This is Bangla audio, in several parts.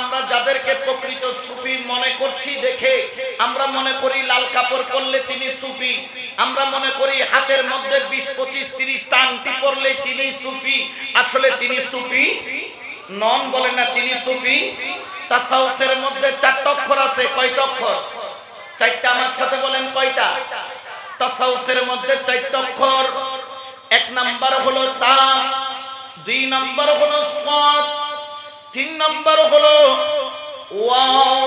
আমরা যাদেরকে প্রকৃত সুফি মনে করছি দেখে আমরা মনে করি লাল কাপড় পরলে তিনি সুফি, আমরা মনে করি হাতের মধ্যে 20, 25, 30টা আংটি পরলে তিনি সুফি। আসলে তিনি সুফি নন, বলেন না তিনি সুফি। তাসাউফের মধ্যে 4টা অক্ষর আছে। কয়টা অক্ষর? 4টা। আমার সাথে বলেন কয়টা? তাসাউফের মধ্যে 4টা অক্ষর। 1 নাম্বার হলো তা, 2 নাম্বার হলো সাদ, 3 নাম্বার হলো ওয়াও,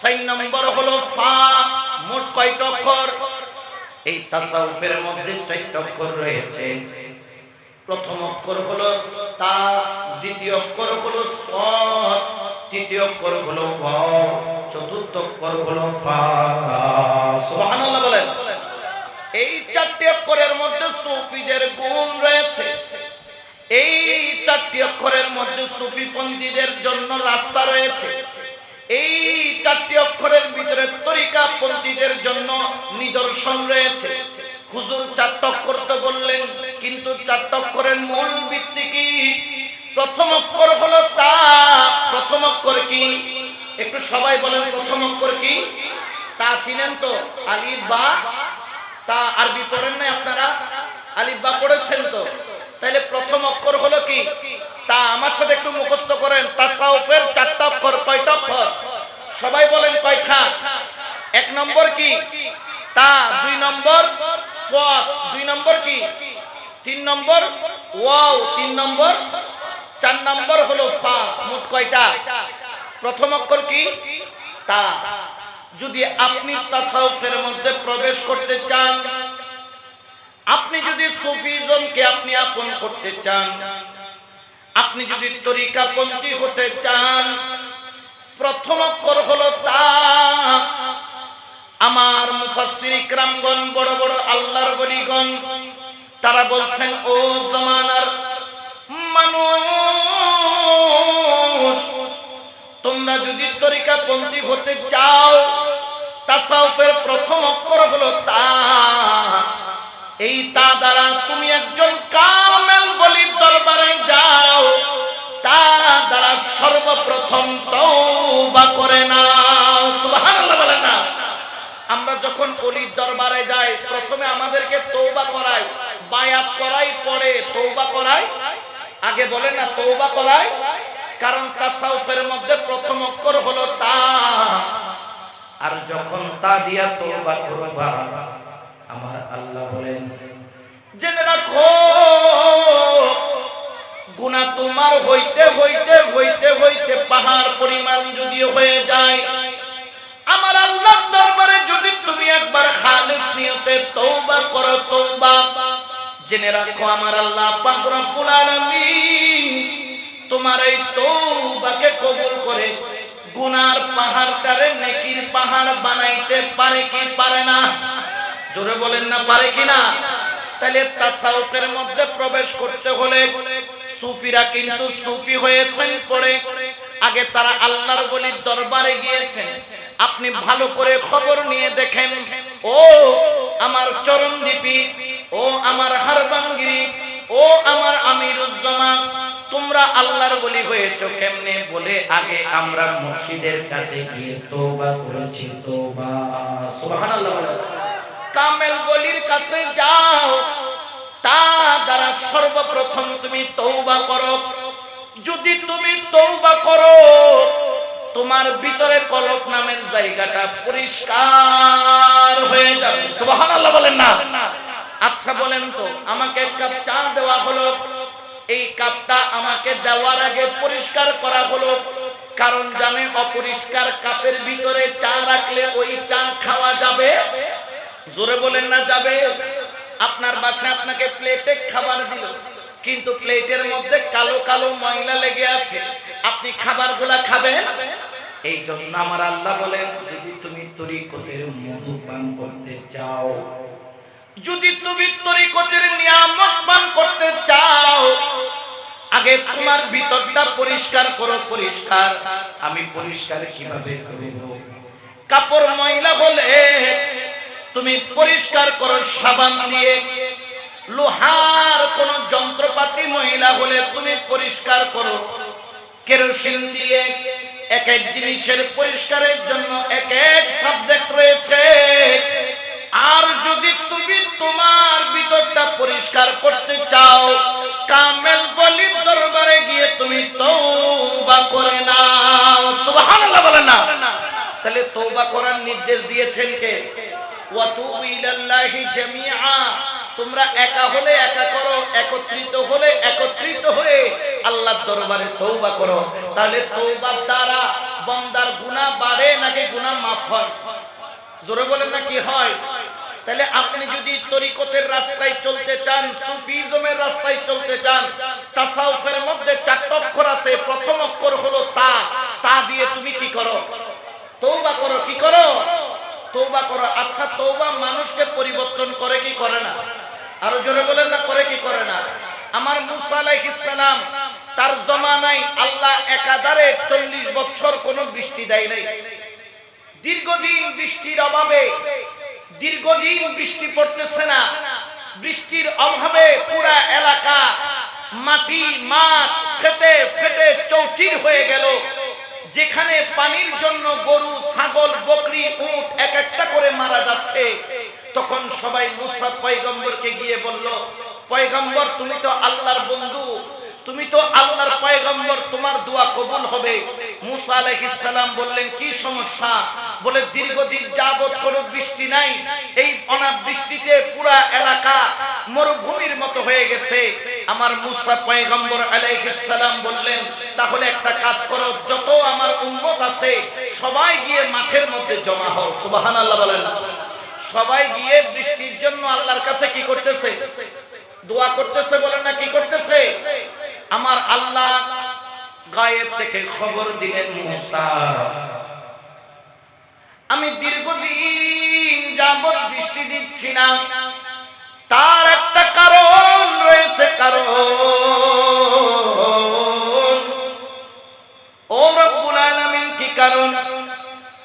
4 নাম্বার হলো ফা। মোট কয়টা অক্ষর? এই তাসাউফের মধ্যে 4টা অক্ষর রয়েছে। প্রথম অক্ষর হলো তা, দ্বিতীয় অক্ষর হলো সাদ, তৃতীয় অক্ষর হলো ওয়াও, চতুর্থ অক্ষর হলো ফা। সুবহানাল্লাহ বলেন। এই 4টি অক্ষরের মধ্যে সুফিদের গুণ রয়েছে। এই 4টি অক্ষরের মধ্যে সুফিপন্থীদের জন্য রাস্তা রয়েছে। এই 4টি অক্ষরের ভিতরে তরিকাপন্থীদের জন্য নিদর্শন রয়েছে। হুজুর 4টা অক্ষর তো বললেন, কিন্তু 4টা অক্ষরের মূল ভিত্তি কি? প্রথম অক্ষর হলো তা। প্রথম অক্ষর কি? একটু সবাই বলেন প্রথম অক্ষর কি? তা চিনেন তো? আলিফ বা তা আরবি পড়েন না আপনারা? আলিফ বা পড়েছেন তো? তাহলে প্রথম অক্ষর হলো কি? তা। আমার সাথে একটু মুখস্থ করেন। তাসাউফের 4টা অক্ষর। কয়টা অক্ষর? সবাই বলেন কয়টা? 1 নম্বর কি? তা। 2 নম্বর সাদ। 2 নম্বর কি? 3 নম্বর ওয়াও। 3 নম্বর, 4 নম্বর হলো ফা। মোট কয়টা? প্রথম অক্ষর কি? তা। যদি আপনি তাসাউফের মধ্যে প্রবেশ করতে চান, আপনি যদি সুফিজমকে আপনি আপন করতে চান, আপনি যদি তরিকাপন্থী হতে চান, প্রথম অক্ষর হলো তা। আমার মুফাসসির ইকরামগণ, বড় বড় আল্লাহর ওলিগণ, তারা বলছেন ও জামানার মানুষ, তোমরা যদি তরিকাপন্থী হতে চাও, তাসাউফের প্রথম অক্ষর হলো তা। এই তা দ্বারা তুমি একজন কামেল ওলির দরবারে যাও, তা দ্বারা সর্বপ্রথম তওবা করে নাও। সুবহানাল্লাহ বলেন না? আমরা যখন ওলির দরবারে যাই, প্রথমে আমাদেরকে তওবা করায়, বায়াত করাই, পরে তওবা করায়। আগে বলেন না তওবা করায়? কারণ তাসাউফের মধ্যে প্রথম অক্ষর হলো তা। আর যখন তা দিয়া তওবা করবা, আমার আল্লাহ বলেন জেনে রাখো, গুনাহ তোমার হইতে হইতে হইতে হইতে পাহাড় পরিমাণ যদি হয়ে যায়, আমার আল্লাহর দরবারে যদি তুমি একবার খালিস নিয়তে তওবা করো, তওবা, জেনে রাখো আমার আল্লাহ পাক রব্বুল আলামিন তোমার এই তওবাকে কবুল করে গুনার পাহাড়টারে নেকির পাহাড় বানাইতে পারে কি পারে না? জোরে বলেন না, পারে কি না? তাহলে তাসাউফের মধ্যে প্রবেশ করতে হলে সুফিরা কিন্তু সুফি হয়েছেন পরে, আগে তারা আল্লাহর ওলির দরবারে গিয়েছেন। আপনি ভালো করে খবর নিয়ে দেখেন, ও আমার চরণদ্বীপী, ও আমার হারবাঙ্গিরি, ও আমার আমিরুজ্জামান, তোমরা আল্লাহর ওলি হয়েছো কেমনে? বলে আগে আমরা মুর্শিদের কাছে গিয়ে তওবা করেছি। তওবা। সুবহানাল্লাহ। কামেল ওলির কাছে যাও, তা দ্বারা সর্বপ্রথম তুমি তওবা করো। যদি তুমি তওবা করো, তোমার ভিতরে কলব নামের জায়গাটা পরিষ্কার হয়ে যাবে। সুবহানাল্লাহ বলেন না? আচ্ছা বলেন তো, আমাকে এক কাপ চা দেওয়া হলো, এই কাপটা আমাকে দেওয়ার আগে পরিষ্কার করা হলো, কারণ জানে অপরিষ্কার কাপের ভিতরে চা রাখলে ওই চা খাওয়া যাবে? জোরে বলেন না, যাবে? আপনার বাসায় আপনাকে প্লেটে খাবার দিল, কিন্তু প্লেটের মধ্যে কালো কালো ময়লা লেগে আছে, আপনি খাবারগুলা খাবেন? এই জন্য আমার আল্লাহ বলেন, যদি তুমি তরিকতের মধু পান করতে চাও, যদি তুমি তরিকতের নিয়ামত পান করতে চাও, আগে তোমার ভিতরটা পরিষ্কার করো। পরিষ্কার আমি পরিষ্কার কিভাবে করব? কাপড় ময়লা হলে তুমি পরিষ্কার করো সাবান দিয়ে, লোহার কোন যন্ত্রপাতি ময়লা হলে তুমি পরিষ্কার করো কেরোসিন দিয়ে, এক এক জিনিসের পরিষ্কারের জন্য এক এক সাবজেক্ট রয়েছে। আর যদি তুমি তোমার ভিতরটা পরিষ্কার করতে চাও, কামেল ওলির দরবারে গিয়ে তুমি তওবা করে নাও। সুবহানাল্লাহ বলেন না? তাহলে তওবা করার নির্দেশ দিয়েছেন কে? ওয়াতুবু ইলাল্লাহি জামিআ, তোমরা একা হলে একা করো, একত্রিত হলে একত্রিত হয়ে আল্লাহর দরবারে তওবা করো। তাহলে তওবার দ্বারা বান্দার গুনাহ বাড়ে নাকি গুনাহ মাফ হয়? জোরে বলেন না কি হয়? তাহলে আপনি যদি তরিকতের রাস্তায় চলতে চান, সুফিজমের রাস্তায় চলতে চান, তাসাউফের মধ্যে 4টা অক্ষর আছে, প্রথম অক্ষর হলো তা। তা দিয়ে তুমি কি করো? তওবা করো। কি করো? তওবা করো। আচ্ছা, তওবা মানুষকে পরিবর্তন করে কি করে না? আরো জোরে বলেন না, করে কি করে না? আমার মুসা আলাইহিস সালাম, তার জমানায় আল্লাহ একাধারে 40 বছর কোনো বৃষ্টি দেয় নাই। দীর্ঘদিন বৃষ্টির অভাবে, দীর্ঘদিন বৃষ্টি পড়তেছে না। বৃষ্টির অভাবে পুরা এলাকা মাটি মাঠ ফেটে ফেটে চৌচির হয়ে গেল। যেখানে পানির জন্য গরু, ছাগল, বকরি, উট এক একটা করে মারা যাচ্ছে। তখন সবাই মুসা পয়গম্বরকে গিয়ে বলল, পয়গম্বর তুমি তো আল্লাহর বন্ধু, তুমি তো আল্লাহর পয়গম্বর, তোমার দোয়া কবুল হবে। মুসা আলাইহিস সালাম বললেন, কি সমস্যা? বলে, দীর্ঘদিন যাবত কোনো বৃষ্টি নাই, এই অনাবৃষ্টিতে পুরা এলাকা মরুভূমির মতো হয়ে গেছে। আমার মুসা পয়গম্বর আলাইহিস সালাম বললেন, তাহলে একটা কাজ করো, যত আমার উম্মত আছে সবাই গিয়ে মাঠের মধ্যে জমা হও। সুবহানাল্লাহ বলেন। সবাই গিয়ে বৃষ্টির জন্য আল্লাহর কাছে কি করতেছে? দোয়া করতেছে। বলেন না, কি করতেছে? আমার আল্লাহ গায়েব থেকে খবর দিলেন, মুসা, আমি দীর্ঘদিন যাবত বৃষ্টি দিচ্ছি না, তার একটা কারণ রয়েছে। কারণ, ও রব্বুল আলামিন, কি কারণ?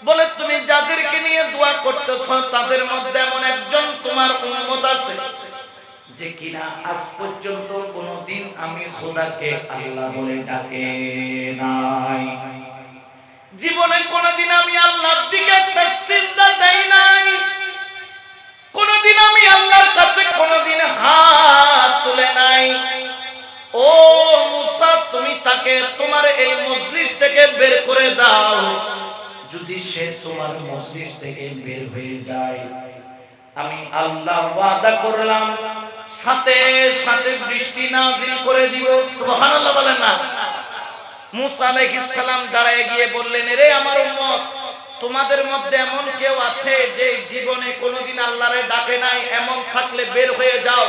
বলে, তুমি যাদেরকে নিয়ে দোয়া করতেছ তাদের মধ্যে এমন একজন তোমার উম্মত আছে যে কিনা আজ পর্যন্ত কোনদিন আমি খোদাকে আল্লাহ বলে ডাকে নাই, জীবনে কোনদিন আমি আল্লাহর দিকে একটা সিজদা দেই নাই, কোনদিন আমি আল্লাহর কাছে কোনদিন হাত তুলে নাই। ও মুসা, তুমি তাকে তোমার এই মজলিস থেকে বের করে দাও। যদি সে তোমার মজলিস থেকে বের হয়ে যায়, আমি আল্লাহ ওয়াদা করলাম সাথে সাথে বৃষ্টি নাজিল করে দিব। সুবহানাল্লাহ বলেন না? মুসা আলাইহিস সালাম দাঁড়ায় গিয়ে বললেন, রে আমার উম্মত, তোমাদের মধ্যে এমন কেউ আছে যে জীবনে কোনোদিন আল্লাহরে ডাকে নাই? এমন থাকলে বের হয়ে যাও।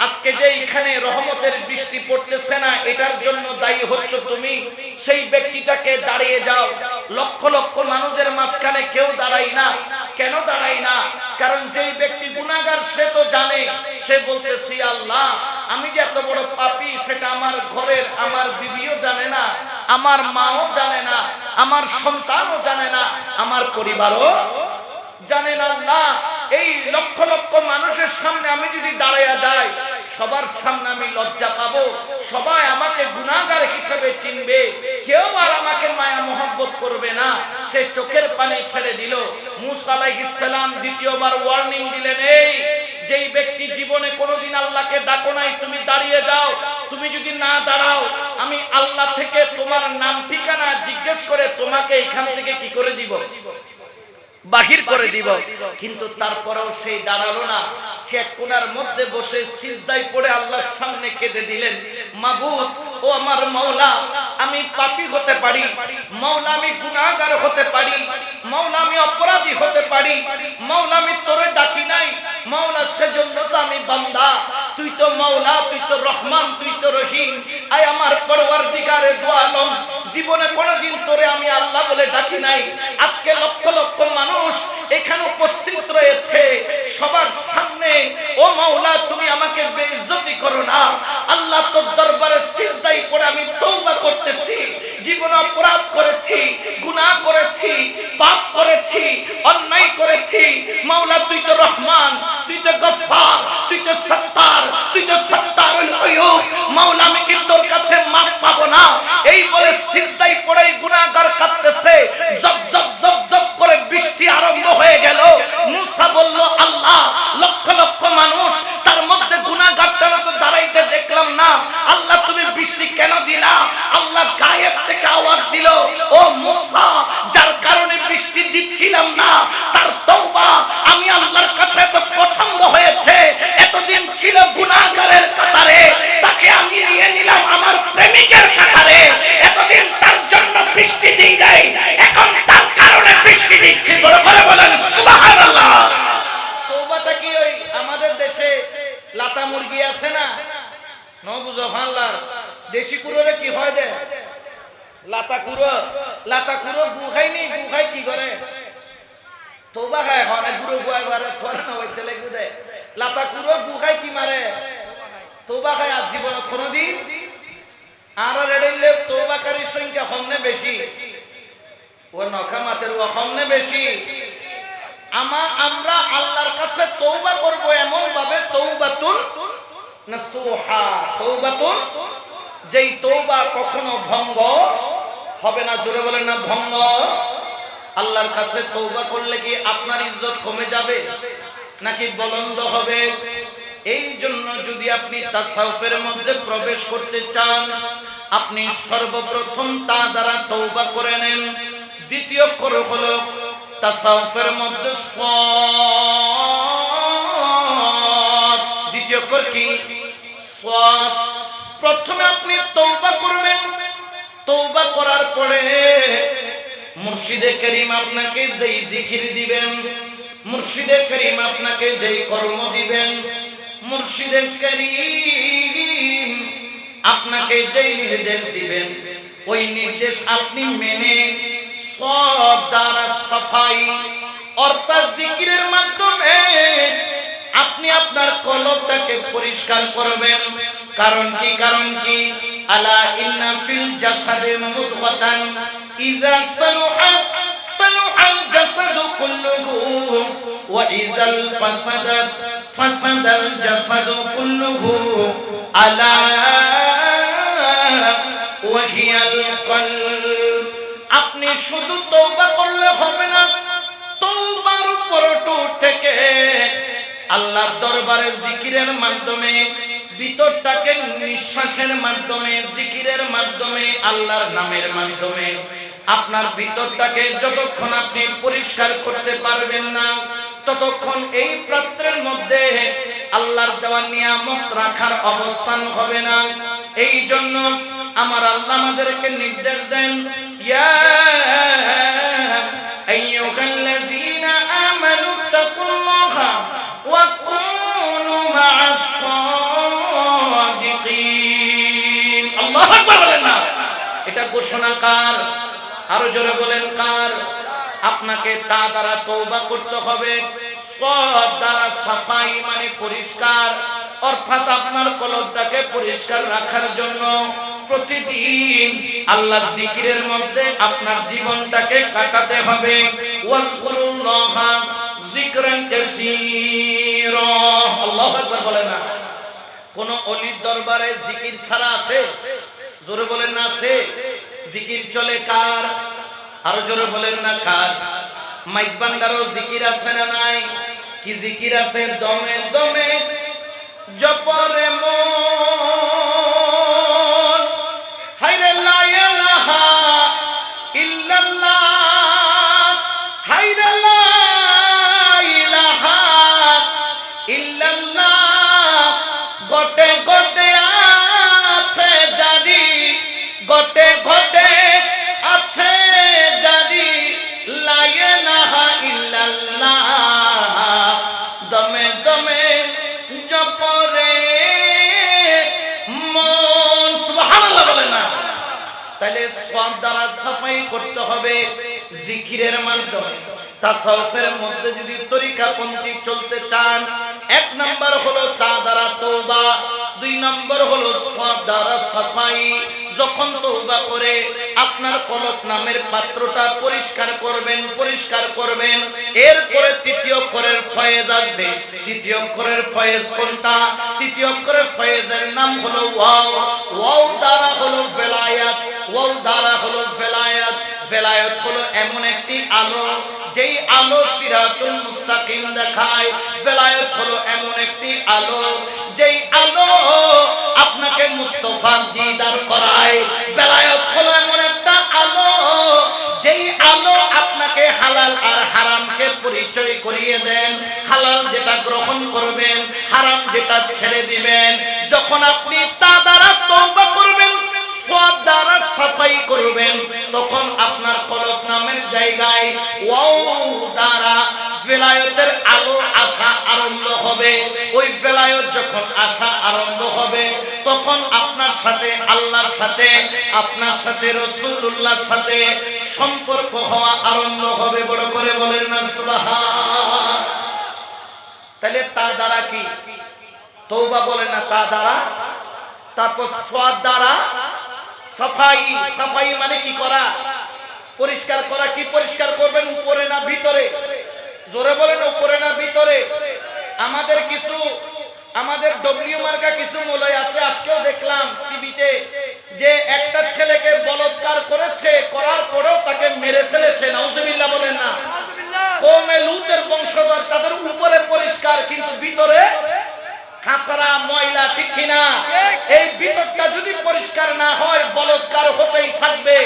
আজকে যে এখানে রহমতের বৃষ্টি পড়তেছে না, এটার জন্য দায়ী হচ্ছ তুমি। সেই ব্যক্তিটাকে দাঁড়িয়ে যাও। লক্ষ লক্ষ মানুষের মাঝখানে কেউ দাঁড়াই না। কেন দাঁড়াই না? কারণ যেই ব্যক্তি গুনাহগার সে তো জানে। সে বলতেছি, আল্লাহ, আমি যে এত বড় পাপী সেটা আমার ঘরের আমার বিবিও জানে না, আমার মাও জানে না, আমার সন্তানও জানে না, আমার পরিবারও জানে না। আল্লাহ, এই লক্ষ লক্ষ মানুষের সামনে আমি যদি দাঁড়ায়া যাই, সবার সামনে আমি লজ্জা পাবো, সবাই আমাকে গুনাহগার হিসেবে চিনবে, কেউ আর আমাকে মায়া মোহাব্বত করবে না। সে চোখের পানি ছেড়ে দিল। মুসা আলাইহিস সালাম দ্বিতীয়বার ওয়ার্নিং দিলেন, এই যেই ব্যক্তি জীবনে কোনোদিন আল্লাহকে ডাকো নাই, তুমি দাঁড়িয়ে যাও। তুমি যদি না দাঁড়াও, আমি আল্লাহ থেকে তোমার নাম ঠিকানা জিজ্ঞেস করে তোমাকে এখান থেকে কি করে দিব? বাহির করে দিব। কিন্তু তারপরেও সেই দাঁড়ালো না। সে এক কোণার মধ্যে বসে সিজদায় পড়ে আল্লাহর সামনে কেঁদে দিলেন, মাবুদ, ও আমার মাওলা, আমি পাপী হতে পারি, মাওলা আমি গুনাহগার হতে পারি, মাওলা আমি অপরাধী হতে পারি, মাওলা আমি তোরে ডাকি নাই, মাওলা সেজন্য তো আমি বান্দা। তুই তো মাওলা, তুই তো রহমান, তুই তো রহিম। আয় আমার পরওয়ারদিগারে দু আলম, জীবনে কোনোদিন তোরে আমি আল্লাহ বলে ডাকি নাই। আজকে লক্ষ লক্ষ মানুষ এখানে উপস্থিত রয়েছে, সবার সামনে ও মাওলা তুমি আমাকে বেইজ্জতি করো না। আল্লাহ তোর দরবারে সিজদায় পড়ে আমি তওবা করতেছি। জীবনে অপরাধ করেছি, গুনাহ করেছি, পাপ করেছি, অন্যায় করেছি। মাওলা তুই তো রহমান, তুই তো গফফার, তুই তো সত্তার, তুই তো সত্তারুল উয়ুব। মাওলা আমি কি তোর কাছে মাফ পাবো না? এই বলে সিজদায় পড়ে গুনাহগার কাঁদতেছে। না, তার তওবা আমি আল্লাহর কাছে এত পছন্দ হয়েছে, এতদিন ছিল গুনাহগারের কাতারে, তাকে আমি নিয়ে নিলাম আমার প্রেমিকের কাতারে। এতদিন তার জন্য বৃষ্টি দিই নাই, এখন তার কারণে বৃষ্টি দিচ্ছি। বড় করে বলেন সুবহানাল্লাহ। তওবাটা কি ওই আমাদের দেশে লাতা মুরগি আছে না, নবুজো ফাল্লার দেশি কুড়োরে কি হয় দে লাতা কুড়ো গু খাইনি, গু খাই কি করে তওবা খায়, হয় না গুড়ো গুয়াই মারে থরে না হইতে লাগু দে। লাতা কুড়ো গু খাই কি মারে তওবা খায়। আজ জীবন কোনদিন আর রেডাইলে তওবাকারীর সংখ্যা কমনে বেশি, ও নখামাতের ও কমনে বেশি। আমরা আল্লাহর কাছে তওবা করব এমন ভাবে, তওবাতুন নাসুহা, তওবাতুন যেই তওবা কখনো ভঙ্গ হবে না। জোরে বলেন না ভঙ্গ। আল্লাহর কাছে তওবা করলে কি আপনার ইজ্জত কমে যাবে নাকি বুলন্দ হবে? এই জন্য যদি আপনি তাসাউফের মধ্যে প্রবেশ করতে চান, আপনি সর্বপ্রথম তা দ্বারা তওবা করে নেন। দ্বিতীয় করে হলো তাসাউফের মধ্যে সাদ, দ্বিতীয় করে কি সাদ। প্রথমে আপনি তওবা করবেন, তওবা করার পরে মুর্শিদে করিম আপনাকে যেই জিকির দিবেন, মুর্শিদে করিম আপনাকে যেই কর্ম দিবেন, মুর্শিদে করিম আপনাকে যেই নির্দেশ দিবেন, ওই নির্দেশ আপনি মেনে সব দ্বারা সাফাই অর্থাৎ জিকিরের মাধ্যমে আপনি আপনার কলবটাকে পরিষ্কার করবেন। কারণ কি আলা ইন্না ফিল জাসাদি মুদগাতান ইযা সালুহাত সালুহাল জাসাদু কুল্লুহু ওয়া ইযাল ফাসাদাত ফাসাদাল জাসাদু কুল্লুহু আলা ওয়া হিয়াল কলব। আপনি শুধু তওবা করলে হবে না, তওবার উপর থেকে আল্লাহর দরবারে জিকিরের মাধ্যমে, ভিতরটাকে নিঃশ্বাসের মাধ্যমে, জিকিরের মাধ্যমে, আল্লাহর নামের মাধ্যমে আপনার ভিতরটাকে যতক্ষণ আপনি পরিষ্কার করতে পারবেন না, ততক্ষণ এই পাত্রের মধ্যে আল্লাহর দেওয়া নিয়ামত রাখার অবস্থান হবে না। এই জন্য আমার আল্লাহ আমাদেরকে নির্দেশ দেন, ইয়া আইয়ুহাল্লাযীনা আমানু তাকুল্লাহা ওয়া কুনু মা'আস সাদিকিন। আল্লাহু আকবার বলেন না। এটা ঘোষণা কার? আরো জোরে বলেন কার? আপনাকে তা দ্বারা তওবা করতে হবে। সদ দ্বারা সাফাই মানে পরিষ্কার, অর্থাৎ আপনার কলবটাকে পরিষ্কার রাখার জন্য প্রতিদিন আল্লাহর জিকিরের মধ্যে আপনার জীবনটাকে কাটাতে হবে। ওয়াজকুরুল্লাহা যিকরান কাসীরা। আল্লাহু আকবার বলেন না। কোন ওলির দরবারে জিকির ছাড়া আছে? জোরে বলেন না আছে? জিকির চলে কার? আরো জোরে বলেন না কার? মাইক বান্দারও জিকির আছে না নাই? কি জিকির আছে? দমে দমে জপরে মন, হায়রে লা ইলাহা ইল্লাল্লাহ, হায়রে লা ইলাহা ইল্লাল্লাহ। গটে গটে আছে জারি, গটে গটে আছে জারি, লা ইলাহা ইল্লাল্লাহ। দমে দমে জপরে মন। সুবহানাল্লাহ বলে না? তাহলে সব দ্বারা সাফাই করতে হবে জিকিরের মাধ্যমে। তাসাউফের মধ্যে যদি তরিকাপন্থী চলতে চান, এক নাম্বার হলো তা দ্বারা তওবা, দুই নাম্বার হলো সব দ্বারা সাফাই। যখন তওবা করে আপনার কলব নামের পাত্রটা পরিষ্কার করবেন, এরপরে তৃতীয় অক্ষরের ফয়েজ আসবে। তৃতীয় অক্ষরের ফয়েজ কোনটা? তৃতীয় অক্ষরের ফয়েজের নাম হলো ওয়াও। ওয়াও দ্বারা হলো বেলায়াত, ওয়াও দ্বারা হলো বেলায়াত। বেলায়াত হলো এমন একটি আলো যেই আলো সিরাতুল মুস্তাকিম দেখায়। বেলায়াত হলো এমন একটি আলো যেই আলো আপনাকে মুস্তাফা দিদার করায়। বেলায়াত হলো এমন একটা আলো যেই আলো আপনাকে হালাল আর হারাম পরিচয় করিয়ে দেন, হালাল যেটা গ্রহণ করবেন, হারাম যেটা ছেড়ে দিবেন। যখন আপনি তা দ্বারা তওবা করবেন, সওয়াব দ্বারা সাফাই করবেন, তখন আপনার কলব নামের জায়গায় ওয়াও দ্বারা বেলায়েতের আলো আসা আরম্ভ হবে। ওই বেলায়েত যখন আসা আরম্ভ হবে, তখন আপনার সাথে আল্লাহর সাথে, আপনার সাথে রাসূলুল্লাহর সাথে সম্পর্ক হওয়া আরম্ভ হবে। বড় করে বলেন না সুবহান। তাহলে তা দ্বারা কি? তওবা বলে না, তা দ্বারা। তারপর সওয়াব দ্বারা সাফাই। সাফাই মানে কি করা? পরিষ্কার করা। কি পরিষ্কার করবেন? উপরে না ভিতরে? জোরে বলেন, উপরে না ভিতরে? আমাদের ডব্লিউ মার্কা কিছু মৌলবি আছে, আজকেও দেখলাম টিভিতে, যে একটা ছেলেকে বলাৎকার করেছে, করার পরেও তাকে মেরে ফেলেছে। নাউজুবিল্লাহ বলেন না? কওমে লূতের বংশধর, তাদের উপরে পরিষ্কার কিন্তু ভিতরে খাসরা ময়লা, ঠিক কিনা? এই ভিতরটা যদি পরিষ্কার না হয় বলাৎকার হতেই থাকবে।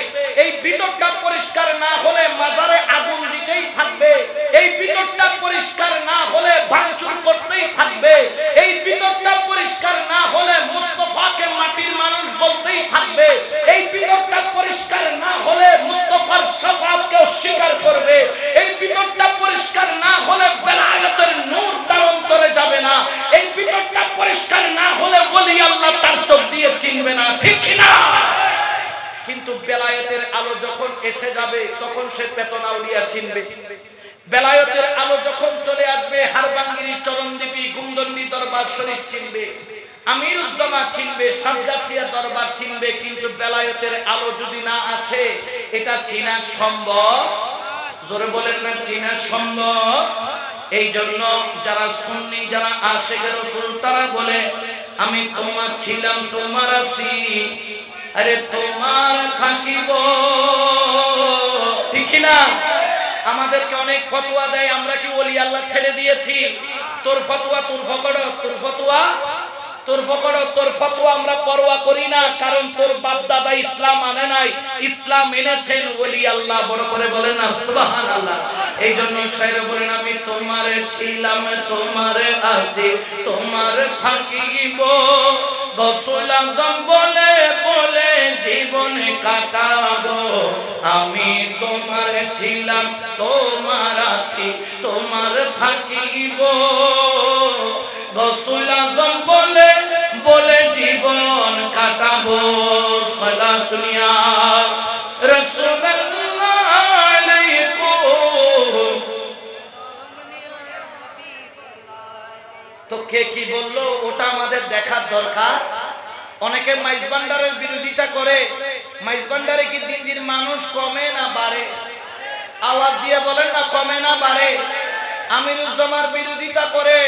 এই ভিতরটা পরিষ্কার না হলে মাজারে আগুন দিতেই থাকবে। এই ভিতরটা পরিষ্কার না হলে ভাঙচুর করতেই থাকবে। এই ভিতরটা পরিষ্কার না হলে মুস্তাফাকে মাটির মানুষ বলতেই থাকবে। এই ভিতরটা পরিষ্কার না হলে মুস্তাফার শাফাআতকে অস্বীকার করবে। এই ভিতরটা পরিষ্কার না হলে বেলায়েতের নূর তার অন্তরে যাবে না। এই ভিতরটা পরিষ্কার না হলে ওলি আল্লাহ তার চোখ দিয়ে চিনবে না, ঠিক কিনা? কিন্তু বেলায়েতের আলো যখন এসে যাবে, তখন সে পেতন আউলিয়া চিনবে। বেলায়েতের আলো যখন চলে আসবে, হারবাঙ্গিরি, চরণদ্বীপী, গুমদন্ডি দরবার শরীফ চিনবে, আমিরুজ্জামান চিনবে, সাজ্জাসিয়া দরবার চিনবে। কিন্তু বেলায়েতের আলো যদি না আসে, এটা চিনা সম্ভব? জোরে বলেন না, চিনা সম্ভব? এই জন্য যারা সুন্নি, যারা আশিকে রাসূল, তারা বলে আমি তোমার ছিলাম, তোমার আছি, আরে তোমার থাকিব, ঠিক না? আমাদেরকে অনেক ফতোয়া দেয়, আমরা কি ওলি আল্লাহ ছেড়ে দিয়েছি? তোর ফতোয়া তোর ফকড়, তোর ফতোয়া তোর ফকড়, তোর ফতোয়া আমরা পরোয়া করি না। কারণ তোর বাপ দাদা ইসলাম আনে নাই, ইসলাম এনেছেন ওলি আল্লাহ। বড় করে বলেন না সুবহানাল্লাহ। এই জন্য শায়র বলেন আমি তোমার ছিলাম, তোমার আছি, তোমার থাকিব, গৌসুল আযম বলে বলে জীবন কাটাবো। আমি তোমার ছিলাম, তোমার আছি, তোমার থাকিব, গৌসুল আযম বলে বলে জীবন কাটাবো। সালাতুন ইয়া রাসূলুল্লাহ আলাইকুম। তো কে কি বললো ওটা আমাদের দেখার দরকার। অনেকে মাইজভান্ডারের বিরোধিতা করে। মাইজভান্ডারে কি দিন দিন মানুষ কমে না বাড়ে? আওয়াজ দিয়ে বলেন না, কমে না বাড়ে? আমিরুজ্জামানের বিরোধিতা করে,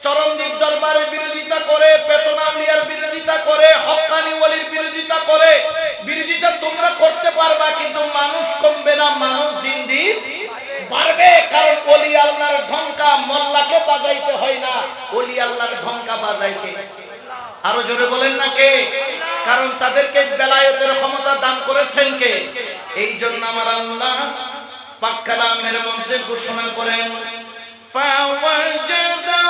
চরণদ্বীপ দরবারের বিরোধিতা করে, পেতন আউলিয়ার বিরোধিতা করে, হক্কানি ওলির বিরোধিতা করে। বিরোধিতা তোমরা করতে পারবা, কিন্তু মানুষ কমবে না, মানুষ দিন দিন বাড়বে। কারণ ওলি আল্লাহর ঢঙ্কা মোল্লাকে বাজাইতে হয় না, ওলি আল্লাহর ঢঙ্কা বাজায় কে? আরো জোরে বলেন না কে? কারণ তাদেরকে বেলায়েতের ক্ষমতা দান করেছেন কে? এই জন্য আমার আল্লাহ পাক কালামের মধ্যে ঘোষণা করেন, ফাওয়াজাদা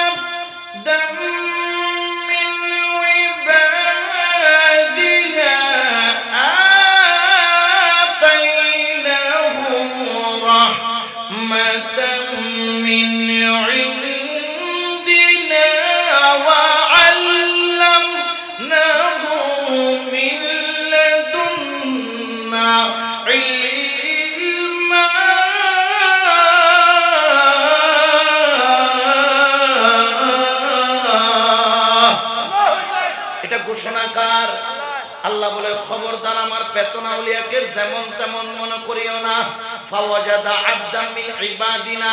আবদান মিন ইবাদিনা আতাইনাহু রাহমাতাম মিন ইনদিনা ওয়া আল্লামনাহু মিন লাদুন্না ইলমা। এটা ঘোষণাকার আল্লাহ বলে, খবরদার আমার পেতন আউলিয়াকে যেমন তেমন মনে করিও না। ফাওয়াজাদা আবদাম মিন ইবাদিনা,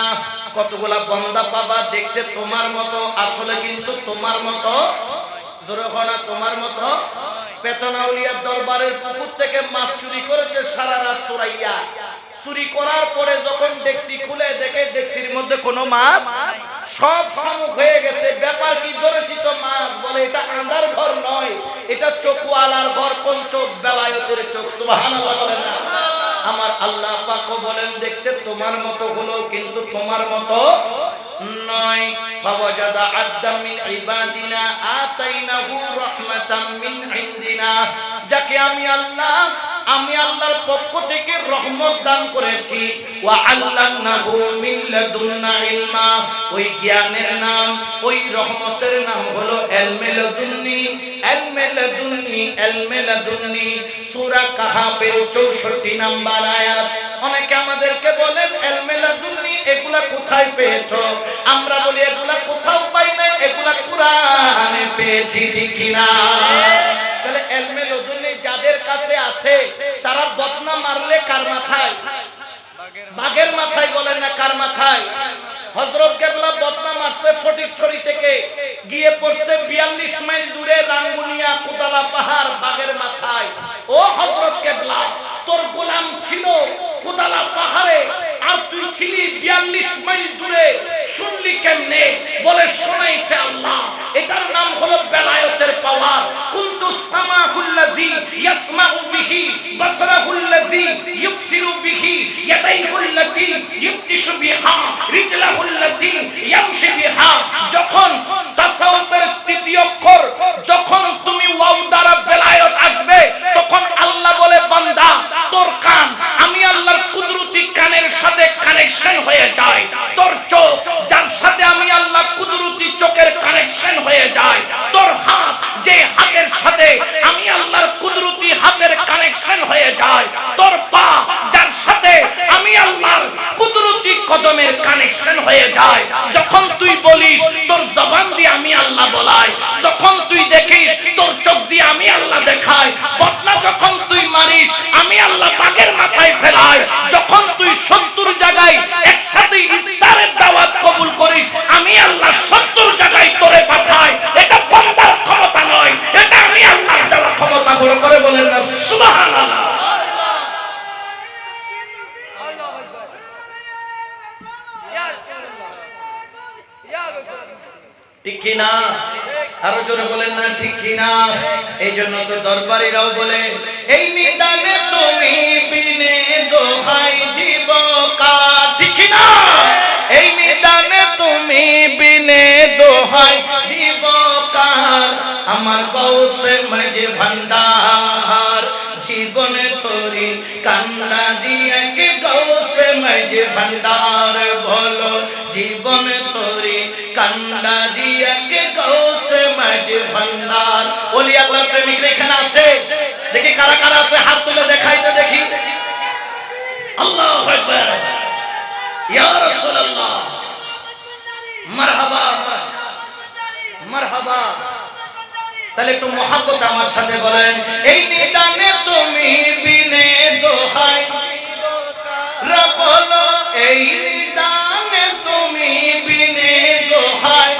কতগুলা বান্দা পাবা দেখতে তোমার মতো, আসলে কিন্তু তোমার মতো, জোরে না, তোমার মতো। পেতন আউলিয়ার দরবারের পুকুর থেকে মাছ চুরি করেছে সারা রাত চুরাইয়া। চুরি করার পরে যখন ডেকসি খুলে দেখে ডেকসির মধ্যে কোনো মাছ, সব শামুক হয়ে গেছে। ব্যাপার কি? ধরেছি তো মাছ। বলে এটা আন্ধার ঘর নয়, এটা চোখওয়ালার ঘর। কোন চোখ? বেলায়েতের চোখ। সুবহানাল্লাহ বলেন না? আমার আল্লাহ পাকও বলেন দেখতে তোমার মতো হলো কিন্তু তোমার মতো নয়। ফাওয়াজাদা আবদাম মিন ইবাদিনা আতাইনাহু রাহমাতাম মিন ইনদিনা, যাকে আমি আল্লাহর পক্ষ থেকে রহমত দান করেছি। ওয়া আল্লামনাহু মিন লাদুন্না ইলমা, ওই জ্ঞানের নাম, ওই রহমতের নাম হলো ইলমে লাদুন্নি। ইলমে লাদুন্নি, ইলমে লাদুন্নি সূরা কাহাফের 64 নম্বর আয়াত। অনেকে আমাদেরকে বলেন ইলমে লাদুন্নি এগুলা কোথায় পেয়েছো? আমরা বলি এগুলা কোথাও পাই নাই, এগুলা কুরআনে পেয়েছি, ঠিক কি না? তাহলে ইলমে লাদুন্নি যাদের কাছে আছে তারা বদনা মারলে কার মাথায়? বাঘের মাথায় বলেন না, কার মাথায়? হযরত কেবলা বদনা মারছে ফটিকছড়ি থেকে, গিয়ে পড়ছে 42 মাইল দূরে রাঙ্গুনিয়া কোদালা পাহাড়, বাঘের মাথায়। ও হযরত কেবলা, তোর গোলাম ছিল কোদালা পাহাড়ে আর তুই ছিলি 42 মাইল দূরে, শুনলি কেমনে? বলে শোনাইছে আল্লাহ। এটার নাম হলো বেলায়েতের পাওয়ার। কুনতু সামাহুল্লাযী ইয়াসমাউ বিহি, বাসরাহুল্লাযী ইউবসিরু বিহি, ইয়াদাইহুল্লাতী ইউবতিশু বিহা, রিজলাহুল্লাতী ইয়ামশি বিহা। যখন তাসাউফের তৃতীয় অক্ষর, যখন তুমি ওয়াও দ্বারা বেলায়েত আসবে, তখন আল্লাহ বলে বান্দা তোর কান আমি আল্লাহর কুদরতি কানের সাথে কানেকশন হয়ে যায়। তোর চোখ যার সাথে আমি আল্লাহ কুদরতি চোখের কানেকশন হয়ে যায়। তোর হাত যে হাতের সাথে আমি আল্লাহর কুদরতি হাতের কানেকশন হয়ে যায়। তোর পা যার সাথে আমি আল্লাহর কুদরতি কদমের কানেকশন হয়ে যায়। যখন তুই বলিস তোর জবান দিয়ে আমি আল্লাহ বলাই, যখন তুই দেখিস তোর চোখ দিয়ে আমি আল্লাহ দেখাই, বদনা যখন তুই মারিস আমি আল্লাহ বাঘের মাথায় ফেলাই, যখন তুই 70 জায়গায় একসাথে ইফতারের দাওয়াত কবুল করিস আমি আল্লাহ 70 জায়গায় তোরে পাঠাই। এটা বান্দার ক্ষমতা নয়, এটা আমি আল্লাহর দেওয়া ক্ষমতা। করে বলেন না সুবহানাল্লাহ। ঠিক কি না? আরো জোরে বলেন না ঠিক কি না? এই জন্য তো দরবারিরাও বলে এই নিদানে তুমি বিনে দোহাই দিব কার, ঠিক কি না? এই নিদানে তুমি বিনে দোহাই দিব কার, আমার গৌসে মাঝে ভান্ডার, জীবনে তোরি কান্না দিয়ে কে গৌসে মাঝে ভান্ডার, বলো জীবনে তোরি কান্না দিয়ে কে গৌসে মাঝে ভান্ডার। ওলি আল্লাহর প্রেমিকরা এখানে আছে, দেখি কারা কারা আছে, হাত তুলে দেখাই তো দেখি। আল্লাহু আকবার, ইয়া রাসূলুল্লাহ, মারহাবা মারহাবা। তাহলে একটু মহব্বত আমার সাথে বলেন এই নিদানে তুমি বিনে দোহাই বলো, এই নিদানে তুমি বিনে দোহাই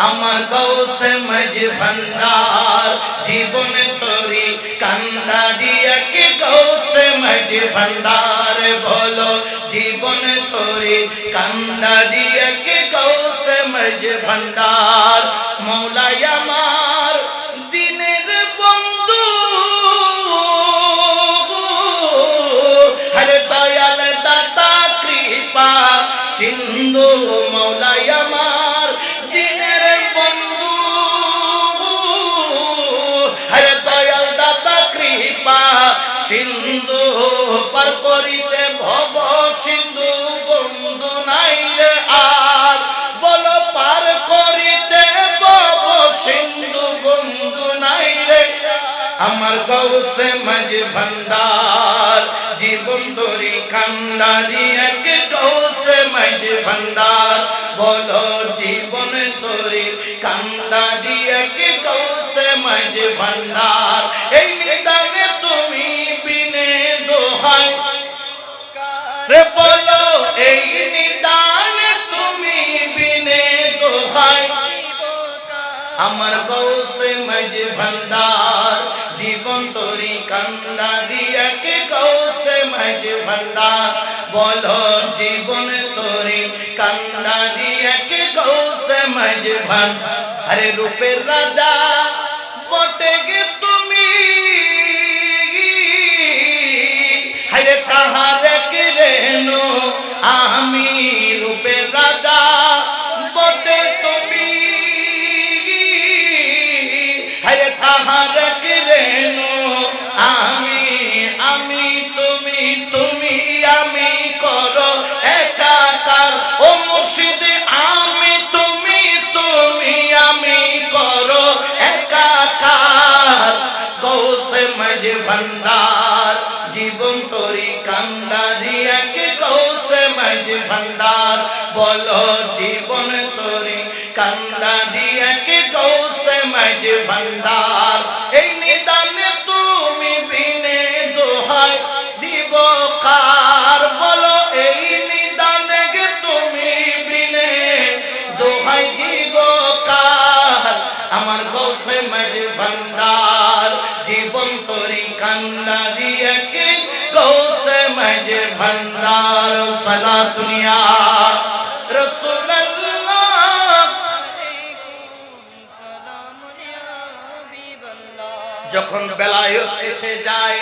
আমার গৌসে মাঝে ভান্ডার, জীবনে তোরি কান্না দিয়া কে গৌসে মাঝে ভান্ডার, বলো জীবনে তোরি কান্না দিয়া কে গৌসে মাঝে ভান্ডার। মৌলাই আমার দিনের বন্ধু, হরে দয়াল দাতা কৃপা সিন্ধু, মৌলাই আমার দিনের বন্ধু, হরে দয়াল দাতা কৃপা সিন্ধু, পার করিতে ভব সিন্ধু বন্ধু নাই রে আর, বলো পার করিতে ভব সিন্ধু বন্ধু নাই রে। আমার গৌসে মাঝে ভান্ডার, জীবন তোরি কান্ডারি এক গৌসে মাঝে ভান্ডার, বলো জীবন তোরি কান্ডারি এক গৌসে মাঝে ভান্ডার। এই নিদানে তুমি বিনে দোহাই রে, বলো এই নিদানে তুমি বিনে দোহাই আমার গৌসে মাঝে ভান্ডার, জীবন তোরি কান্ডারি এক গৌসে মাঝে ভান্ডার, বলো জীবন তোরি কান্ডারি এক গৌসে মাঝে ভান্ডার। আরে রূপের রাজা বটে গে তুমি, আমি রূপে রাজা বটে তুমি, হরে তাহার কেন আমি তুমি তুমি আমি করো একাকার। ও মুর্শিদ আমি তুমি তুমি আমি করো একাকার। গৌসে মাঝে ভান্ডার জীবন তোরি কান্ডারি এক, গৌসে মাঝে ভান্ডার বলো জীবন তোরি কান্ডারি এক, গৌসে মাঝে ভান্ডার। এই নিদানে তুমি বিনে দোহাই দিব কার, বলো এই নিদানে তুমি বিনে দোহাই দিব কার। আমার গৌসে মাঝে ভান্ডার জীবন তোরি কান্ডারি এক, গৌসে মাঝে ভান্ডার। সালাতুনিয়া রাসূলুল্লাহ। যখন বেলায়েত এসে যায়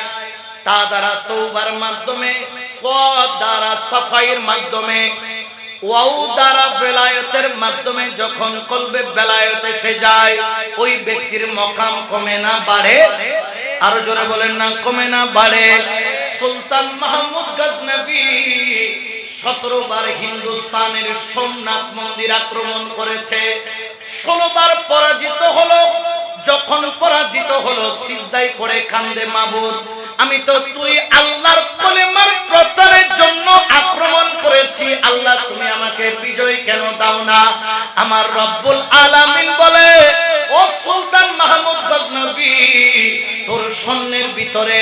তা দ্বারা তওবার মাধ্যমে, সাদ দ্বারা সাফাইয়ের মাধ্যমে, ওয়াও দ্বারা বেলায়েতের মাধ্যমে যখন কলবে বেলায়েত এসে যায় ওই ব্যক্তির মকাম কমে না বাড়ে? আরো জোরে বলেন না, কমে না বাড়ে? সুলতান মাহমুদ গজনবী 17 বার হিন্দুস্তানের সোমনাথ মন্দির আক্রমণ করেছে, 16 বার পরাজিত হলো। যখন পরাজিত হলো সিজদায় পড়ে কান্দে, মাবুদ আমি তো তুই আল্লাহর কলেমার প্রচারের জন্য আক্রমণ করেছি, আল্লাহ তুমি আমাকে বিজয় কেন দাও না? আমার রব্বুল আলামিন বলে, ও সুলতান মাহমুদ গজনবী, তোর সৈন্যের ভিতরে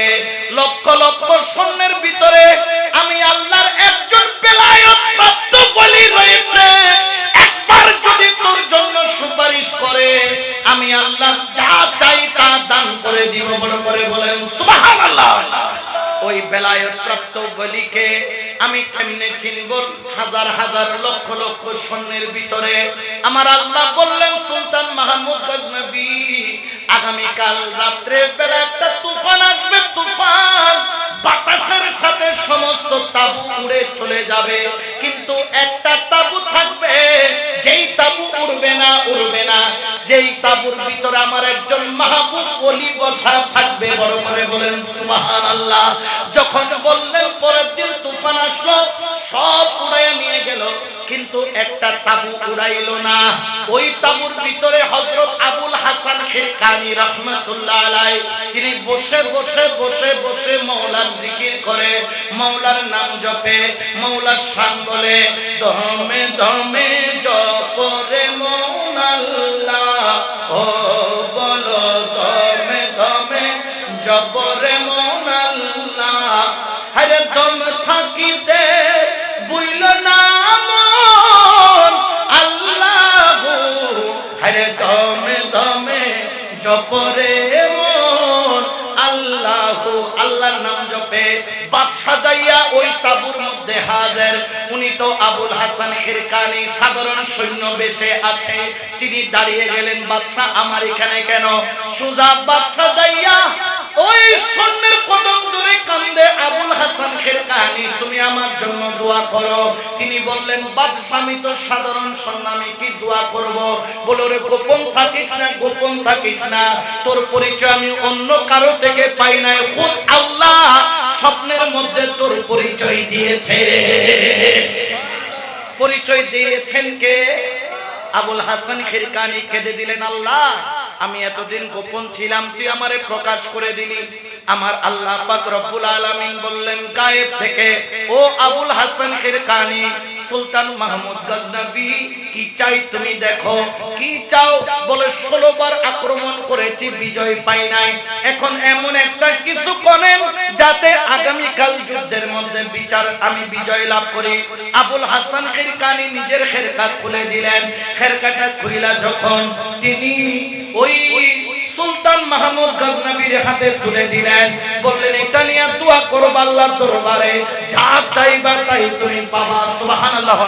লক্ষ লক্ষ সৈন্যের ভিতরে আমি আল্লাহর একজন বেলায়েত প্রাপ্ত ওলি রয়েছে, একবার যদি তোর জন্য সুপারিশ করে আমি আল্লাহ যা চাই তা দান করে দিব। বড় করে বলেন সুবহানাল্লাহ। ওই বেলায়েত প্রাপ্ত ওলিকে আমি কেমনে চিনব? হাজার হাজার লক্ষ লক্ষ সৈন্যের ভিতরে আমার আল্লাহ বললেন, সুলতান মাহমুদ গজনবী, আগামীকাল রাত্রে বেলা একটা তুফান আসবে, তুফান বাতাসের সাথে সমস্ত তাবু উড়ে চলে যাবে, কিন্তু একটা তাবু থাকবে, যেই তাবু উড়বে না, উড়বে না, যেই তাবুর ভিতরে আমার একজন মাহবুব ওলি বসা থাকবে। বড় করে বলেন সুবহানাল্লাহ। যখন বললেন পরের দিন তুফান আসলো, সব উড়াইয়া নিয়ে গেল, কিন্তু একটা তাবু উড়াইলো না। ওই তাবুর ভিতরে হযরত আবুল হাসান খিরকানি রাহমাতুল্লাহ আলাইহি, তিনি বসে বসে বসে বসে মাওলার জিকির করে, মাওলার নাম জপে, মাওলার শান বলে, দমে দমে জপরে মন আল্লাহ, ও বলো দমে দমে জপরে মন আল্লাহ। হরে দম থাকিতে বুইল না মন আল্লাহ, হরে দমে দমে জপরে মন আল্লাহ। আল্লাহর নাম জপে বাদশা যাইয়া ওই তাবুর মধ্যে হাজির। উনি তো আবুল হাসান খিরকানি সাধারণ সৈন্য বেশে আছে, তিনি দাঁড়িয়ে গেলেন, বাদশা আমার এখানে কেন? সুজা বাদশা যাইয়া ওই সৈন্যের কদম ধরে কান্দে, আবুল হাসান খিরকানি তুমি আমার জন্য দোয়া করো। তিনি বললেন, বাদশা আমি তো সাধারণ সৈন্য, আমি কি দোয়া করব? বলো রে, গোপন থাকিস না, গোপন থাকিস না, তোর পরিচয় আমি অন্য কারো থেকে পাই নাই, খুদ আল্লাহ স্বপ্নের মধ্যে তোর পরিচয় দিয়েছে। পরিচয় দিয়েছেন কে? আবুল হাসান খিরকানি কেঁদে দিলেন, আল্লাহ আমি এতদিন গোপন ছিলাম, তুই আমারে প্রকাশ করে দিলি। আমার আল্লাহ পাক রব্বুল আলামিন বললেন গায়েব থেকে, ও আবুল হাসান খিরকানি, সুলতান মাহমুদ গজনবী কি চাই তুমি দেখো। কি চাও? বলে 16 বার আক্রমণ করেছি, বিজয় পাই নাই, এখন এমন একটা কিছু করেন যাতে আগামীকাল যুদ্ধের মধ্যে আমি বিজয় লাভ করি। আবুল হাসান খিরকানি নিজের খেরকাত খুলে দিলেন। খেরকাটা খুইলা যখন তিনি ওই সুলতান মাহমুদ গজনবীর হাতে তুলে দিলেন, বললেন এটা নিয়ে দোয়া করো আল্লাহর দরবারে, যা চাইবা তাই তুমি পাবা। সুবহানাল্লাহ।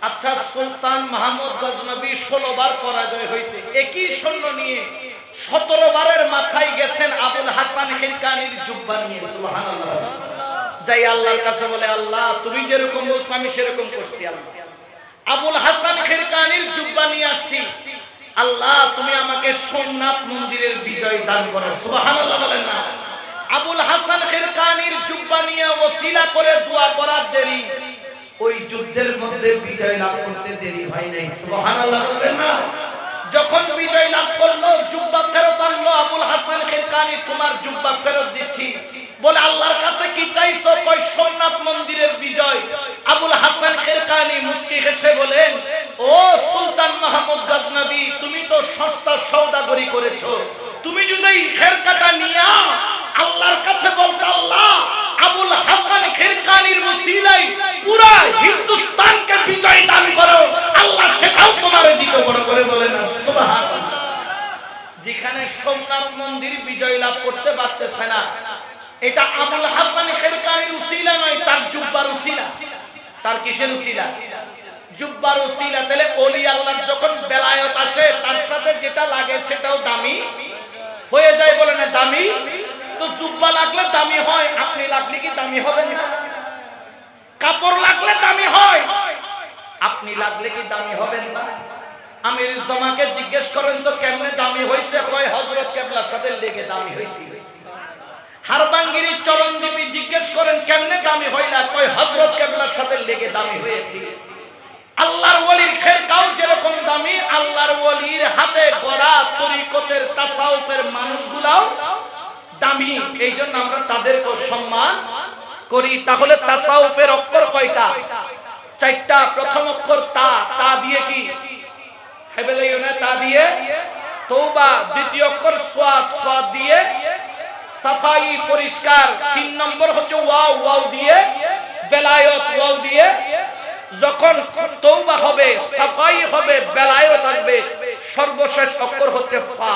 আচ্ছা, সুলতান মাহমুদ গজনবী 16 বার পরাজয় হয়েছে, একই সৈন্য নিয়ে 17 বারের মাথায় গেছেন আবুল হাসান খিরকানির জুব্বা নিয়ে। সুবহানাল্লাহ। যাই আল্লাহর কাছে বলে, আল্লাহ তুমি যেরকম বলছো আমি সেরকম করছি। আল্লাহ আবুল হাসান খেরকানির জুব্বা নিয়ে আসছি, আল্লাহ তুমি আমাকে সোমনাথ মন্দিরের বিজয় দান করো। সুবহানাল্লাহ বলেন না। আবুল হাসান খেরকানির জুব্বা নিয়ে ওসিলা করে দোয়া করার দেরি, ওই যুদ্ধের মধ্যে বিজয় লাভ করতে দেরি হয় নাই। সুবহানাল্লাহ বলেন না। যখন বিজয় লাভ করলো, জুব্বা ফেরত আনলো, আবুল হাসান খেরকানি তোমার জুব্বা ফেরত দিচ্ছি। বলে আল্লাহর কাছে কি চাইছো? কই সোমনাথ মন্দিরের বিজয়। আবুল হাসান খেরকানি মুস্কি হেসে বলেন, ও সুলতান মাহমুদ গজনবী, তুমি তো সস্তা সওদাগরি করেছো। তুমি যদি খেরকাটা নিয়া আল্লাহর কাছে বলতে, আল্লাহ আবুল হাসান খেরকানির ওসিলায় পুরা হিন্দুস্তানকে বিজয় দান করো, আল্লাহ সেটাও তোমার দিতে বড় করে বলেন না সুবহানাল্লাহ। যেখানে সোমনাথ মন্দির বিজয় লাভ করতে পারতেছে না, এটা আবুল হাসান খেরকানির উসিলা নয়, তার জুব্বার উসিলা। তার কিসের উসিলা? জুব্বার উসিলা। তাহলে ওলি আল্লাহর যখন বেলায়েত আসে, তার সাথে যেটা লাগে সেটাও দামি হয়ে যায়, বলে না দামি। তো জুব্বা লাগলে দামি হয়, আপনি লাগলে কি দামি হবেন না? কাপড় লাগলে দামি হয়, আপনি লাগলে কি দামি হবেন না? আমির জামাকে জিজ্ঞেস করেন তো কেমনে দামি হয়েছে? কয় হযরত কেবলার সাথে লেগে দামি হয়েছে। হারবাঙ্গিরি চরণদ্বীপী জিজ্ঞেস করেন কেমনে দামি হয় না? কয় হযরত কেবলার সাথে লেগে দামি হয়েছে। আল্লাহর ওলির খেরকাও যেরকম দামি, আল্লাহর ওলির হাতে গড়া তরিকতের তাসাউফের মানুষগুলাও দামি। এই জন্য আমরা তাদেরকে সম্মান করি। তাহলে তাসাউফের অক্ষর কয়টা? চারটা। প্রথম অক্ষর তা, তা দিয়ে কি হেবেলাইনা, তা দিয়ে তওবা। দ্বিতীয় অক্ষর সাদ, সাদ দিয়ে সাফাই পরিষ্কার। তিন নম্বর হচ্ছে ওয়াও, ওয়াও দিয়ে বেলায়েত, ওয়াও দিয়ে যখন তওবা হবে, সাফাই হবে, বেলায়েত আসবে। সর্বশেষ অক্ষর হচ্ছে ফা।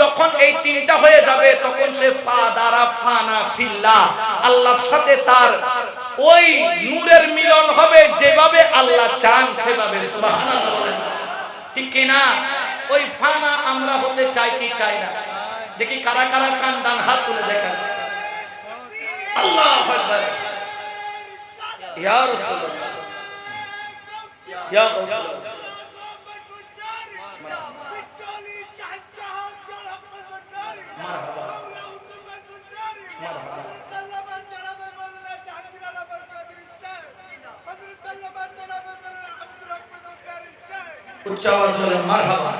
যখন এই তিনটা হয়ে যাবে তখন সে ফা দ্বারা ফানা ফিল্লাহ, আল্লাহর সাথে তার ওই নূরের মিলন হবে, যেভাবে আল্লাহ চান সেভাবে। সুবহানাল্লাহ। ঠিক কি না? ওই ফানা আমরা হতে চাই কি চাই না? দেখি কারা কারা চান, ডান হাত তুলে দেখেন। আল্লাহু আকবার। ইয়া রাসূলুল্লাহ, ইয়া রাসূলুল্লাহ। মারহাবা।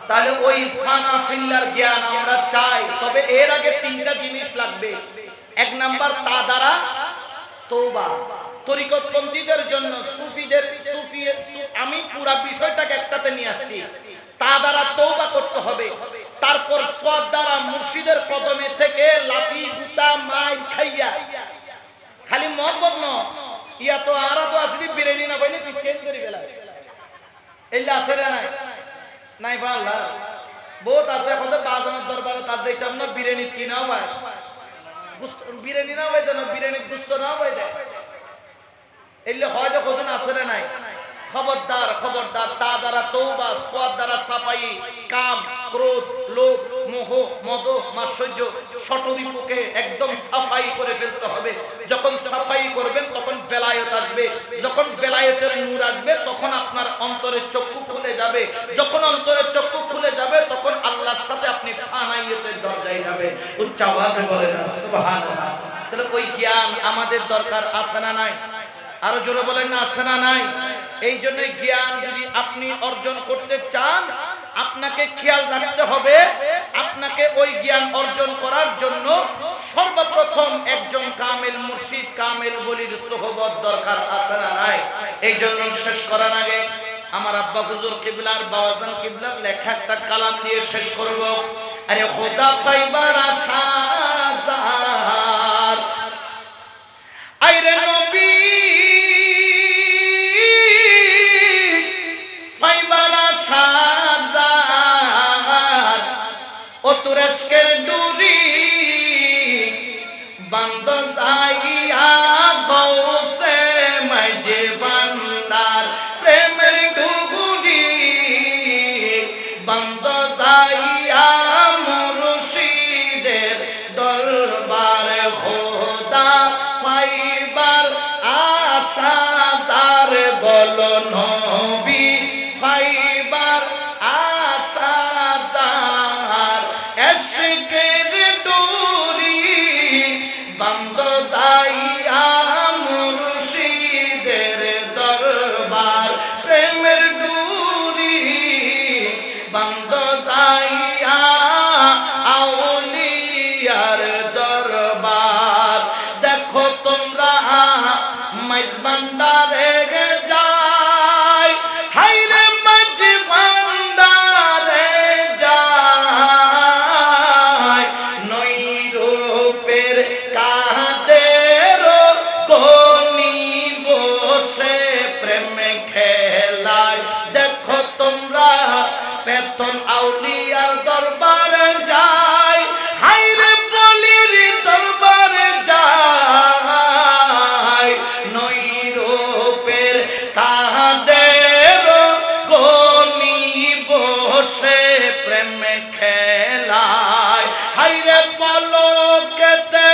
তাহলে ওই ফানা ফিল্লার জ্ঞান আমরা চাই, তবে এর আগে তিনটা জিনিস লাগবে। এক নাম্বার তা দ্বারা তওবা। তরিকতপন্থীদের জন্য, সুফিদের, আমি পুরা বিষয়টাকে একটাতে নিয়ে আসছি। তা দ্বারা তওবা করতে হবে। তারপর সাদ দ্বারা মুর্শিদের কদমে থেকে লাঠি গুতা মাই খাইয়া খালি মহব্বত ন ইয়া তো আরা তো আসলি বিরিয়ানি না পাইলে তুই চেঞ্জ করে গেলা। এইলা আছে রে নাই? নাই পাল্লা বহুত আছে। কত বাজানোর দরবারে তার যাইতাম না, বিরিয়ানি কিনাও ভাই, বিরিয়ানি না ভাই দেন, বিরিয়ানির গুস্ত না ভাই দেয়। এলে হয়তো কতদিন আছে রে নাই? খবরদার, খবরদার। তা দ্বারা তওবা, সাদ দ্বারা সাফাই, কাম, ক্রোধ, লোভ, মোহ, মদ, মাৎসর্য, ষটরিপুকে একদম সাফাই করে ফেলতে হবে। যখন সাফাই করবেন তখন বেলায়েত আসবে। যখন বেলায়েতের নূর আসবে তখন আপনার অন্তরের চক্ষু খুলে যাবে। যখন অন্তরের চক্ষু খুলে যাবে তখন আল্লাহর সাথে আপনি ফানাইয়তের দরজায় যাবে। উচ্চ আওয়াজে বলেন সুবহানাল্লাহ। তাহলে ওই জ্ঞান আমাদের দরকার আছে না নাই? আরো জোরে বলেন না, আছে না নাই? এই জন্য জ্ঞান যদি আপনি অর্জন করতে চান, আপনাকে খেয়াল রাখতে হবে, আপনাকে ওই জ্ঞান অর্জন করার জন্য সর্বপ্রথম একজন কামেল মুর্শিদ, কামেল ওলির সোহবত দরকার, আছে না নাই? এই জন্য শেষ করার আগে আমার আব্বা হুজুর কিবলার, বাবাজান কিবলার লেখা একটা কালাম দিয়ে শেষ করব। আরে খোদা পাইবার আশা যার, আইরে নবী তুরস্কের ডুরি বন্ধ যাইয়া গৌসে মাঝে বান্দার প্রেমের ডুরি বন্ধ যাইয়া মুর্শিদের দরবার খোদা পাই ভান্ডারে যায়, হাইরে মাঝ ভান্ডারে যায়, নৈরূপের কাদের গনি বসে প্রেমে খেলায়। দেখো তোমরা বেতন আউলিয়ার দরবারে যায়, হাইরে বলির দরবারে যায়, নৈরূপের কাদের গনি বসে প্রেমে খেলায়। হাইরে পলকেতে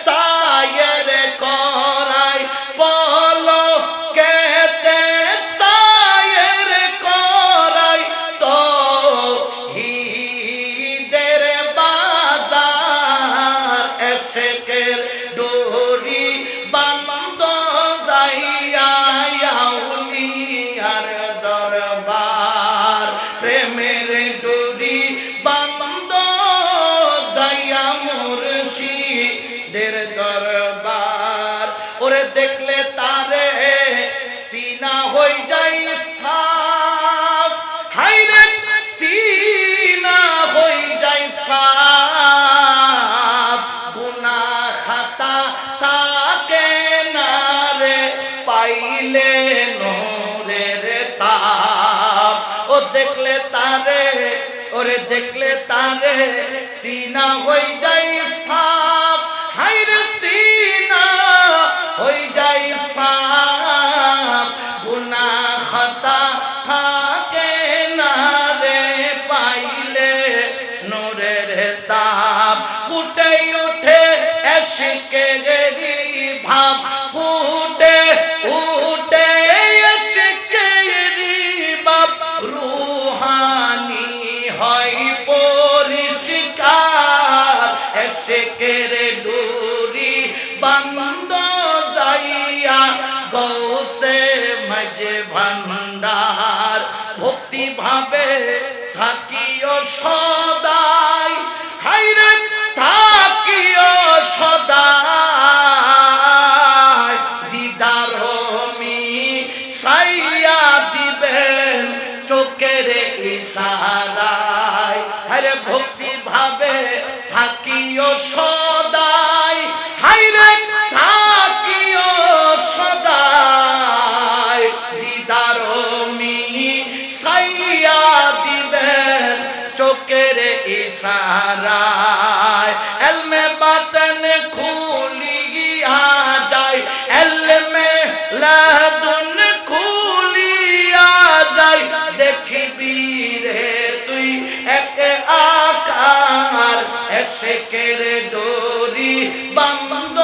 সায়ের করায়, পলকেতে সায়ের করায়, তো হিদের বাজার এসেকের ডোরি বান্ধ যাইয়া আউলিয়ার দরবার, প্রেমের ডোরি বান্ধ যাইয়া মুর্শিদের দরবার। ওরে দেখলে তারে সিনা হই যাই সাফ, হাইরে সিনা হই যাই সাফ, গুনাহ খাতা তাকে না রে পাইলে নূরের তাপ। ও দেখলে তারে, ওরে দেখলে তারে সিনা হই যাই সাফ, হাইরে সিনা হই যাই সাফ, গুনাহ খাতা থাকে না রে পাইলে নূরের তাপ। ফুটে ওঠে এশকেরি ভাব, ফুটে উঠে এশকেরি ভাব, রুহানি হয় পরিষ্কার, এশকের ডোরি বান্ধ যাইয়া গৌসে মাঝ ভান্ডার। ভক্তি ভাবে থাকিও সদাই, হাইরে থাকিও সদাই, দিদার সাইয়া দিবেন চোখের ইশারায়। হাইরে ভক্তি ভাবে থাকিও সদাই, হাইরে থাকিও সদাই, দিদার সাইয়া দিবেন চোখের ইশারায়। এলমে বাতন খুলিয়া যায়, এলমে লাদুন খুলিয়া যায়, দেখবি রে তুই এক আকার, এশকের ডোরি বান্ধ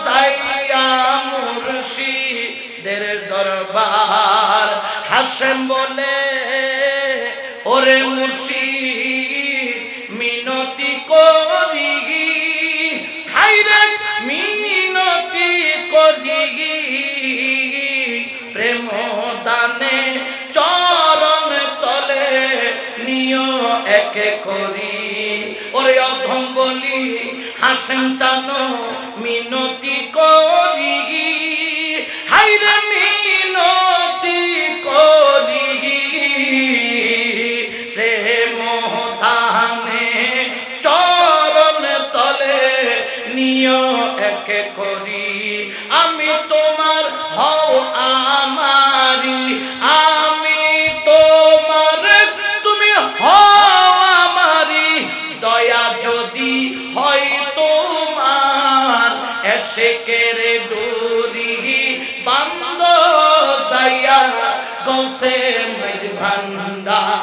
যাইয়া মুর্শিদের দরবার। হাসেম বলে ওরে মুর্শিদ মিনতি করি, হাইরে মিনতি করি, প্রেম দানে চরণ তলে নিয় একে করি। ওরে অধম বলি হাসেম জানো মিনতি করি, হাইরে মিনতি করি, প্রেম দানে চরণ তলে নিয় একে করি। আমি তোমার হও আমারি, আমি তোমার তুমি হও আমারি, দয়া যদি হয় তোমার এশকের ডোরি বান্ধ যাইয়া গৌসে মাঝ ভান্ডার।